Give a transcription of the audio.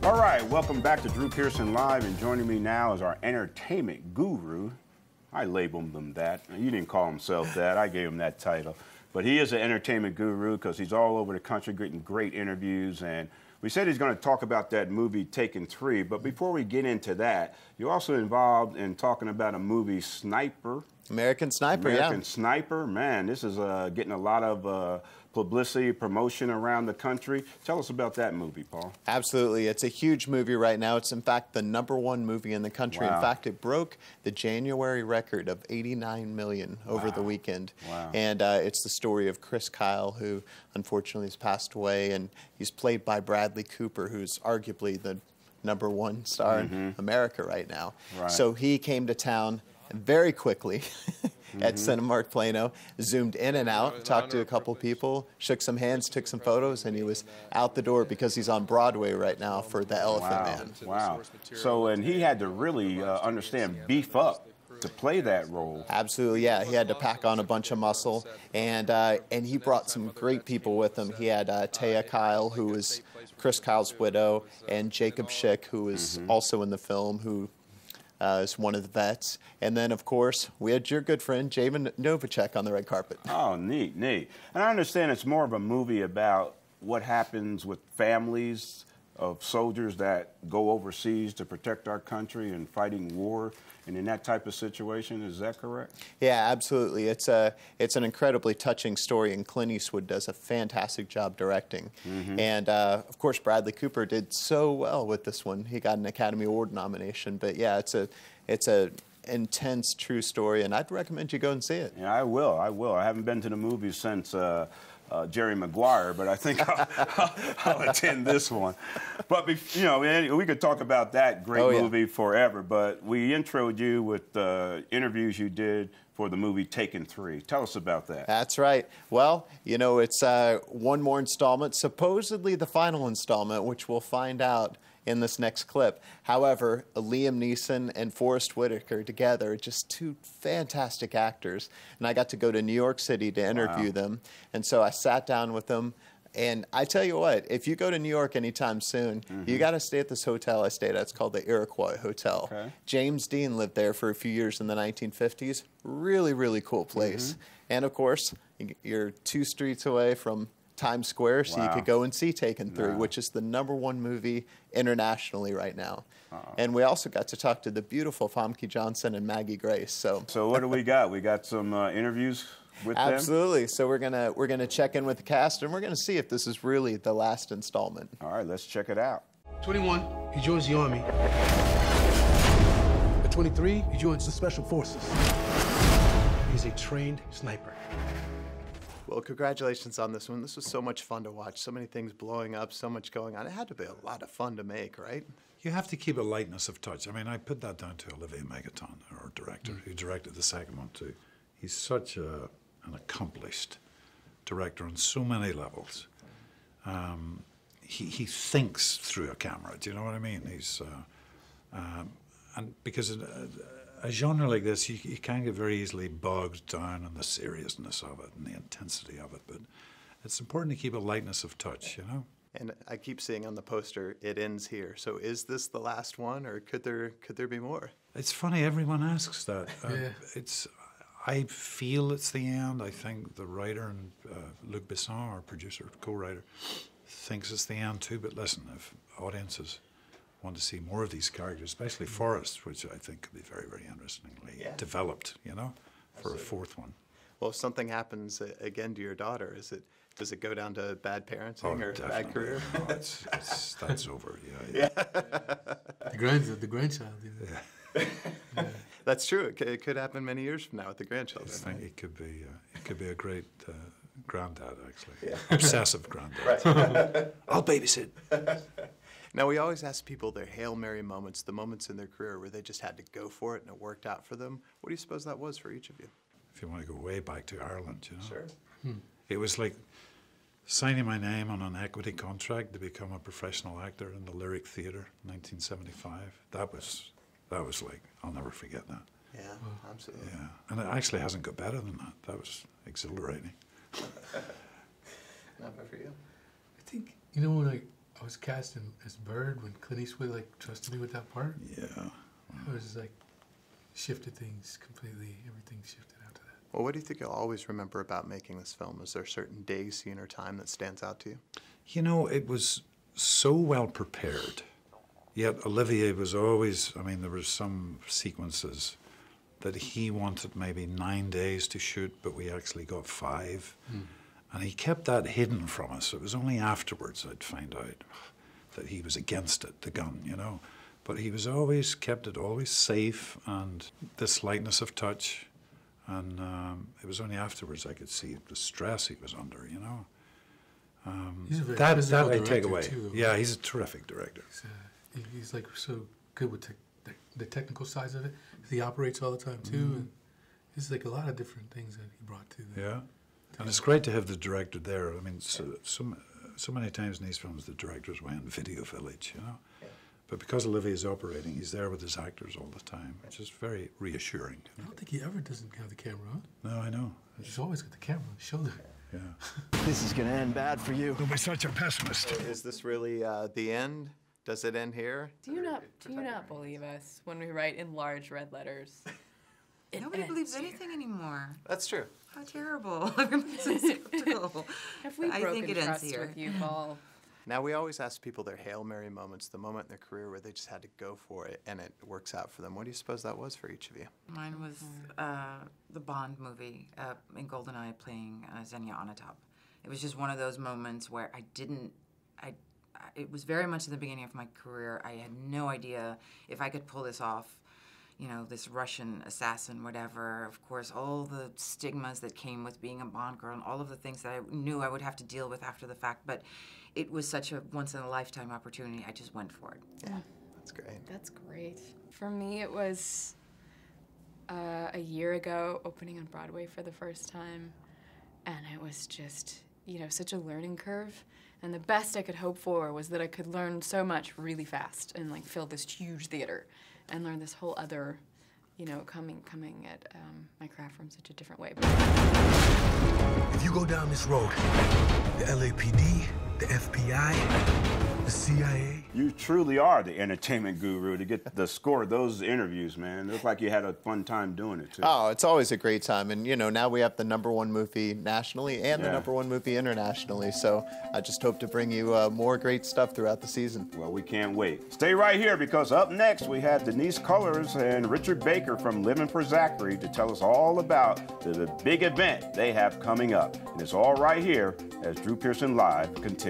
All right, welcome back to Drew Pearson Live, and joining me now is our entertainment guru. I labeled him that. You didn't call himself that. I gave him that title. But he is an entertainment guru because he's all over the country getting great interviews. And we said he's going to talk about that movie, Taken 3. But before we get into that, you're also involved in talking about a movie, Sniper. American Sniper, American Sniper. Man, this is getting a lot of publicity, promotion around the country. Tell us about that movie, Paul. Absolutely. It's a huge movie right now. It's, in fact, the #1 movie in the country. Wow. In fact, it broke the January record of 89 million over the weekend. Wow. And it's the story of Chris Kyle, who unfortunately has passed away, and he's played by Bradley Cooper, who's arguably the #1 star in America right now. Right. So he came to town very quickly at Cinemark Plano, zoomed in and out, talked to a couple people, shook some hands, took some photos, and he was out the door because he's on Broadway right now for The Elephant Man. Wow. So, and he had to really understand, beef up to play that role. Absolutely, yeah. He had to pack on a bunch of muscle, and he brought some great people with him. He had Taya Kyle, who was Chris Kyle's widow, and Jacob Schick, who was also in the film, who is one of the vets. And then, of course, we had your good friend, Jamin Novacek, on the red carpet. Oh, neat, neat. And I understand it's more of a movie about what happens with families of soldiers that go overseas to protect our country and fighting war, and in that type of situation. Is that correct? Yeah, absolutely. It's an incredibly touching story, and Clint Eastwood does a fantastic job directing. And, of course, Bradley Cooper did so well with this one. He got an Academy Award nomination. But, yeah, it's a intense, true story, and I'd recommend you go and see it. Yeah, I will. I haven't been to the movies since Jerry Maguire, but I think I'll attend this one. But, you know, we could talk about that great movie forever, but we introed you with interviews you did for the movie Taken 3. Tell us about that. That's right. Well, you know, it's one more installment, supposedly the final installment, which we'll find out in this next clip. However, Liam Neeson and Forrest Whittaker together are just two fantastic actors. And I got to go to New York City to interview them. And so I sat down with them. And I tell you what, if you go to New York anytime soon, you got to stay at this hotel I stayed at. It's called the Iroquois Hotel. Okay. James Dean lived there for a few years in the 1950s. Really, really cool place. And of course, you're 2 streets away from Times Square, so you could go and see Taken 3, which is the #1 movie internationally right now. And we also got to talk to the beautiful Famke Johnson and Maggie Grace. So what do we got? We got some interviews with them? Absolutely. So we're gonna check in with the cast, and we're gonna see if this is really the last installment. All right, let's check it out. 21, he joins the Army. At 23, he joins the Special Forces. He's a trained sniper. Well, congratulations on this one. This was so much fun to watch. So many things blowing up, so much going on. It had to be a lot of fun to make, right? You have to keep a lightness of touch. I mean, I put that down to Olivier Megaton, our director, who directed the second one too. He's such an accomplished director on so many levels. He thinks through a camera. Do you know what I mean? He's and because a genre like this, you can get very easily bogged down in the seriousness of it and the intensity of it. But it's important to keep a lightness of touch, you know. And I keep seeing on the poster, it ends here. So is this the last one, or could there be more? It's funny, everyone asks that. I feel it's the end. I think the writer, and Luc Besson, our producer, co-writer, thinks it's the end too. But listen, if audiences want to see more of these characters, especially Forrest, which I think could be very, very interestingly developed, you know, for a fourth one. Well, if something happens again to your daughter, does it go down to bad parenting or definitely. bad career? No, that's over. Yeah. The grandchild. Yeah. That's true. It could happen many years from now with the grandchildren. I think it could be a great granddad, actually. Yeah. Obsessive granddad. Right. I'll babysit. Now, we always ask people their Hail Mary moments, the moments in their career where they just had to go for it and it worked out for them. What do you suppose that was for each of you? If you want to go way back to Ireland, you know. Sure. It was like signing my name on an equity contract to become a professional actor in the Lyric Theatre, 1975. That was like, I'll never forget that. Yeah, absolutely. Yeah, and it actually hasn't got better than that. That was exhilarating. Not bad for you. I think, you know, I was cast as Bird when Clint Eastwood like trusted me with that part. Yeah. I was like shifted things completely. Everything shifted after that. Well, what do you think you'll always remember about making this film? Is there a certain day, scene, or time that stands out to you? You know, it was so well prepared. Yet Olivier was always, I mean, there were some sequences that he wanted maybe 9 days to shoot, but we actually got 5. And he kept that hidden from us. It was only afterwards I'd find out that he was against it, the gun, you know. But he was always, kept it always safe and this lightness of touch. And it was only afterwards I could see the stress he was under, you know. He's a very That physical I take director, away. too. Yeah, he's a terrific director. He's like so good with the technical sides of it. He operates all the time too. And it's like a lot of different things that he brought to the Yeah. And it's great to have the director there. I mean, so many times in these films, the directors went video village, you know. But because Olivier is operating, he's there with his actors all the time, which is very reassuring. I don't think he ever doesn't have the camera on. No, I know. He's always got the camera on his shoulder. Yeah. This is gonna end bad for you. Don't be such a pessimist. Is this really the end? Does it end here? Do you not believe us when we write in large red letters? Nobody believes anything anymore. That's true. How terrible. Everybody's so skeptical. Have we I broken think it ends trust here. with you, Paul? Now, we always ask people their Hail Mary moments, the moment in their career where they just had to go for it and it works out for them. What do you suppose that was for each of you? Mine was the Bond movie in GoldenEye playing Xenia Onatopp. It was just one of those moments where it was very much at the beginning of my career. I had no idea if I could pull this off. You know, this Russian assassin, whatever. Of course, all the stigmas that came with being a Bond girl and all of the things that I knew I would have to deal with after the fact. But it was such a once-in-a-lifetime opportunity. I just went for it. Yeah, that's great. That's great. For me, it was a year ago, opening on Broadway for the first time. And it was just, you know, such a learning curve. And the best I could hope for was that I could learn so much really fast and, like, fill this huge theater and learn this whole other, you know, coming at my craft from such a different way. If you go down this road, the LAPD, the FBI, the CIA. You truly are the entertainment guru to get the score of those interviews, man. It looked like you had a fun time doing it, too. Oh, it's always a great time. And, you know, now we have the #1 movie nationally and the #1 movie internationally. So I just hope to bring you more great stuff throughout the season. Well, we can't wait. Stay right here because up next we have Denise Cullors and Richard Baker from Living for Zachary to tell us all about the big event they have coming up. And it's all right here as Drew Pearson Live continues.